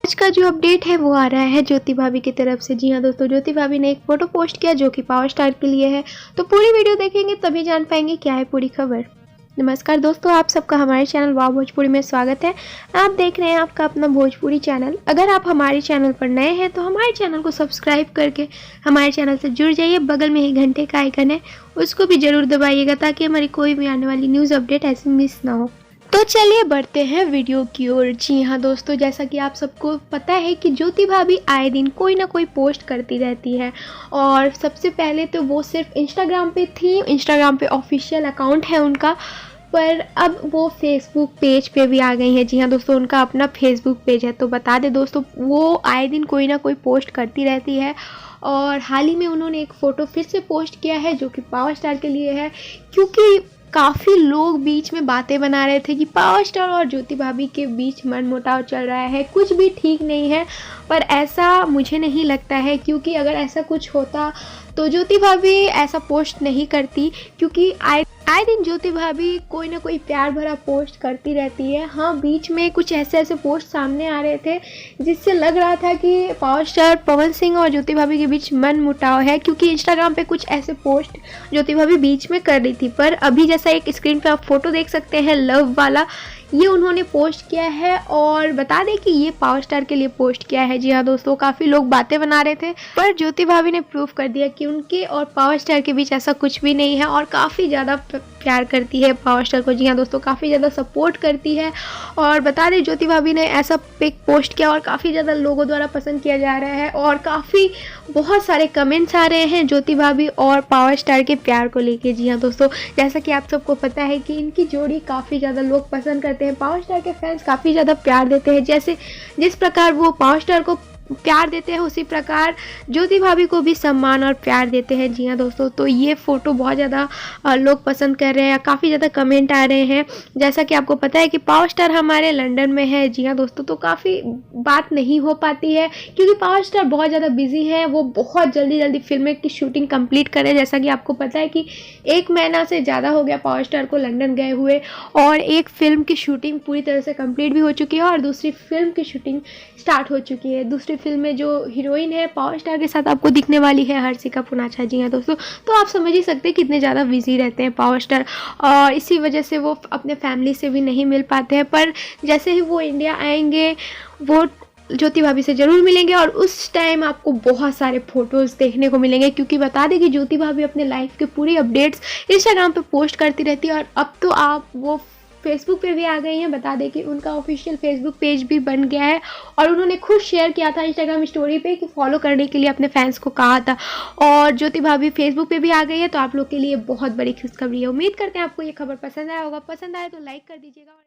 आज का जो अपडेट है वो आ रहा है ज्योति भाभी की तरफ से। जी हाँ दोस्तों, ज्योति भाभी ने एक फोटो पोस्ट किया जो कि पावर स्टार के लिए है। तो पूरी वीडियो देखेंगे तभी जान पाएंगे क्या है पूरी खबर। नमस्कार दोस्तों, आप सबका हमारे चैनल वाव भोजपुरी में स्वागत है। आप देख रहे हैं आपका अपना भोजपुरी चैनल। अगर आप हमारे चैनल पर नए हैं तो हमारे चैनल को सब्सक्राइब करके हमारे चैनल से जुड़ जाइए। बगल में ही घंटे का आइकन है, उसको भी जरूर दबाइएगा ताकि हमारी कोई भी आने वाली न्यूज़ अपडेट ऐसे मिस ना हो। तो चलिए बढ़ते हैं वीडियो की ओर। जी हाँ दोस्तों, जैसा कि आप सबको पता है कि ज्योति भाभी आए दिन कोई ना कोई पोस्ट करती रहती है। और सबसे पहले तो वो सिर्फ इंस्टाग्राम पे थी, इंस्टाग्राम पे ऑफिशियल अकाउंट है उनका, पर अब वो फेसबुक पेज पे भी आ गई है। जी हाँ दोस्तों, उनका अपना फेसबुक पेज है। तो बता दें दोस्तों, वो आए दिन कोई ना कोई पोस्ट करती रहती है। और हाल ही में उन्होंने एक फ़ोटो फिर से पोस्ट किया है जो कि पावर स्टार के लिए है, क्योंकि काफ़ी लोग बीच में बातें बना रहे थे कि पावर स्टार और ज्योति भाभी के बीच मनमुटाव चल रहा है, कुछ भी ठीक नहीं है। पर ऐसा मुझे नहीं लगता है, क्योंकि अगर ऐसा कुछ होता तो ज्योति भाभी ऐसा पोस्ट नहीं करती। क्योंकि आए दिन ज्योति भाभी कोई ना कोई प्यार भरा पोस्ट करती रहती है। हाँ, बीच में कुछ ऐसे पोस्ट सामने आ रहे थे जिससे लग रहा था कि पावर स्टार पवन सिंह और ज्योति भाभी के बीच मन मुटाव है, क्योंकि इंस्टाग्राम पे कुछ ऐसे पोस्ट ज्योति भाभी बीच में कर रही थी। पर अभी जैसा एक स्क्रीन पे आप फोटो देख सकते हैं लव वाला, ये उन्होंने पोस्ट किया है। और बता दें कि ये पावर स्टार के लिए पोस्ट किया है। जी हाँ दोस्तों, काफ़ी लोग बातें बना रहे थे, पर ज्योति भाभी ने प्रूव कर दिया कि उनके और पावर स्टार के बीच ऐसा कुछ भी नहीं है। और काफ़ी ज़्यादा प्यार करती है पावर स्टार को। जी हाँ दोस्तों, काफ़ी ज़्यादा सपोर्ट करती है। और बता दें, ज्योति भाभी ने ऐसा पिक पोस्ट किया और काफ़ी ज़्यादा लोगों द्वारा पसंद किया जा रहा है। और काफ़ी बहुत सारे कमेंट्स आ रहे हैं ज्योति भाभी और पावर स्टार के प्यार को लेके। जी हाँ दोस्तों, जैसा कि आप सबको पता है कि इनकी जोड़ी काफ़ी ज़्यादा लोग पसंद करते हैं। पावर स्टार के फैंस काफ़ी ज़्यादा प्यार देते हैं। जैसे जिस प्रकार वो पावर स्टार को प्यार देते हैं, उसी प्रकार ज्योति भाभी को भी सम्मान और प्यार देते हैं। जी हाँ दोस्तों, तो ये फ़ोटो बहुत ज़्यादा लोग पसंद कर रहे हैं, काफ़ी ज़्यादा कमेंट आ रहे हैं। जैसा कि आपको पता है कि पावर स्टार हमारे लंदन में है। जी हाँ दोस्तों, तो काफ़ी बात नहीं हो पाती है क्योंकि पावर स्टार बहुत ज़्यादा बिजी है। वो बहुत जल्दी फिल्में की शूटिंग कंप्लीट कर रहे हैं। जैसा कि आपको पता है कि 1 महीना से ज़्यादा हो गया पावर स्टार को लंदन गए हुए, और एक फ़िल्म की शूटिंग पूरी तरह से कंप्लीट भी हो चुकी है और दूसरी फिल्म की शूटिंग स्टार्ट हो चुकी है। दूसरी फिल्म में जो हीरोइन है पावर स्टार के साथ आपको दिखने वाली है हर्षिका पुनाचा। जी हाँ दोस्तों, तो आप समझ ही सकते हैं कितने ज़्यादा बिजी रहते हैं पावर स्टार, और इसी वजह से वो अपने फैमिली से भी नहीं मिल पाते हैं। पर जैसे ही वो इंडिया आएंगे, वो ज्योति भाभी से ज़रूर मिलेंगे और उस टाइम आपको बहुत सारे फ़ोटोज़ देखने को मिलेंगे। क्योंकि बता दें कि ज्योति भाभी अपने लाइफ के पूरी अपडेट्स इंस्टाग्राम पे पोस्ट करती रहती है। और अब तो आप वो फेसबुक पे भी आ गई हैं। बता दें कि उनका ऑफिशियल फेसबुक पेज भी बन गया है, और उन्होंने खुद शेयर किया था इंस्टाग्राम स्टोरी पे कि फॉलो करने के लिए अपने फैंस को कहा था। और ज्योति भाभी फेसबुक पे भी आ गई है, तो आप लोग के लिए बहुत बड़ी खुशखबरी है। उम्मीद करते हैं आपको ये खबर पसंद आया होगा। पसंद आए तो लाइक कर दीजिएगा।